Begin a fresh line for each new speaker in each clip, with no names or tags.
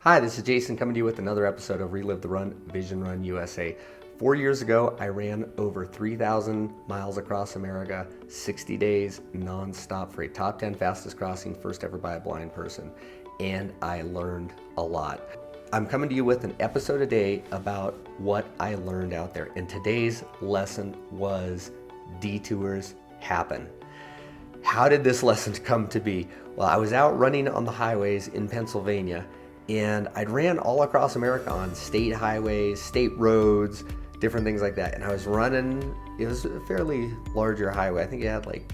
Hi, this is Jason coming to you with another episode of Relive the Run, Vision Run USA. 4 years ago, I ran over 3,000 miles across America, 60 days non-stop for a top 10 fastest crossing, first ever by a blind person. And I learned a lot. I'm coming to you with an episode a day about what I learned out there. And today's lesson was detours happen. How did this lesson come to be? Well, I was out running on the highways in Pennsylvania, and I'd ran all across America on state highways, state roads, different things like that. And I was running, it was a fairly larger highway. I think it had like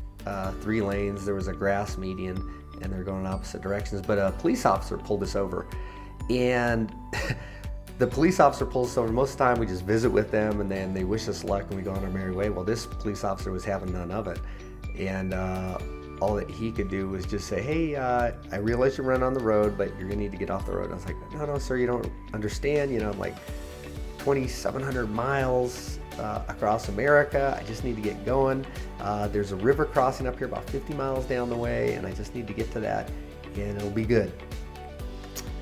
3 lanes. There was a grass median, and they're going in opposite directions. But a police officer pulled us over. And the police officer pulls us over. Most of the time we just visit with them, and then they wish us luck and we go on our merry way. Well, this police officer was having none of it. And all that he could do was just say, hey, I realize you run on the road, but you're gonna need to get off the road. And I was like, no, sir, you don't understand. You know, I'm like 2,700 miles across America. I just need to get going. There's a river crossing up here about 50 miles down the way, and I just need to get to that, and it'll be good.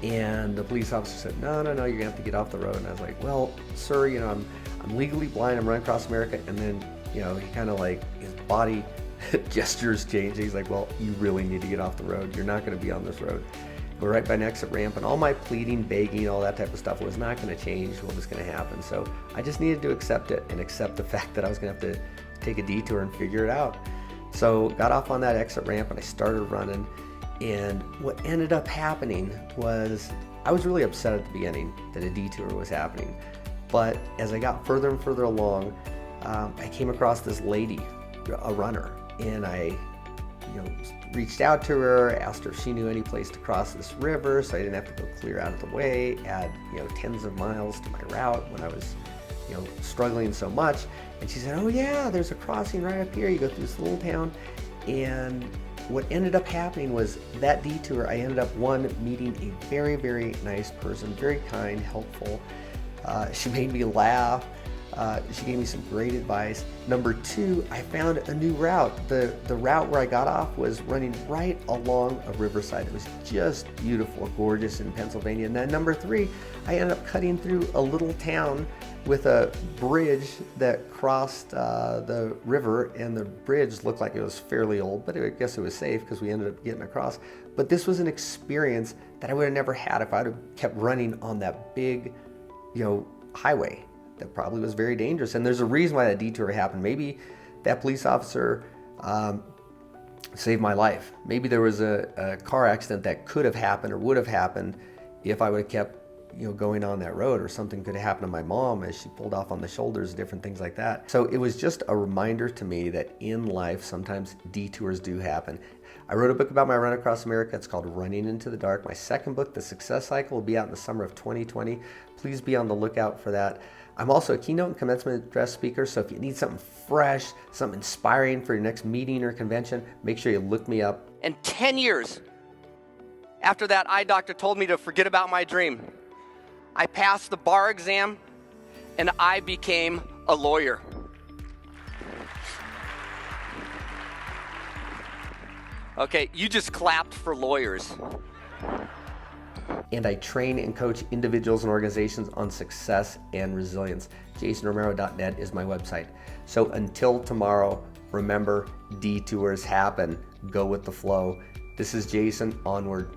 And the police officer said, no, you're gonna have to get off the road. And I was like, well, sir, you know, I'm legally blind. I'm running across America. And then, you know, he kind of like, his body gestures changed. He's like, well, you really need to get off the road. You're not going to be on this road. We're right by an exit ramp, and all my pleading, begging, all that type of stuff was not going to change what was going to happen. So I just needed to accept it and accept the fact that I was going to have to take a detour and figure it out. So got off on that exit ramp and I started running. And what ended up happening was I was really upset at the beginning that a detour was happening. But as I got further and further along, I came across this lady, a runner, and I reached out to her, asked her if she knew any place to cross this river so I didn't have to go clear out of the way, add tens of miles to my route when I was struggling so much. And she said, oh yeah, there's a crossing right up here. You go through this little town. And what ended up happening was that detour, I ended up meeting a very, very nice person, very kind, helpful. She made me laugh. She gave me some great advice. Number 2, I found a new route. The route where I got off was running right along a riverside. It was just beautiful, gorgeous in Pennsylvania. And then number 3, I ended up cutting through a little town with a bridge that crossed the river, and the bridge looked like it was fairly old, but I guess it was safe because we ended up getting across. But this was an experience that I would have never had if I would have kept running on that big, highway. That probably was very dangerous. And there's a reason why that detour happened. Maybe that police officer saved my life. Maybe there was a car accident that could have happened or would have happened if I would have kept going on that road, or something could have happened to my mom as she pulled off on the shoulders, different things like that. So it was just a reminder to me that in life, sometimes detours do happen. I wrote a book about my run across America. It's called Running into the Dark. My second book, The Success Cycle, will be out in the summer of 2020. Please be on the lookout for that. I'm also a keynote and commencement address speaker, so if you need something fresh, something inspiring for your next meeting or convention, make sure you look me up.
And 10 years after that eye doctor told me to forget about my dream, I passed the bar exam and I became a lawyer. Okay, you just clapped for lawyers.
And I train and coach individuals and organizations on success and resilience. JasonRomero.net is my website. So until tomorrow, remember, detours happen. Go with the flow. This is Jason. Onward.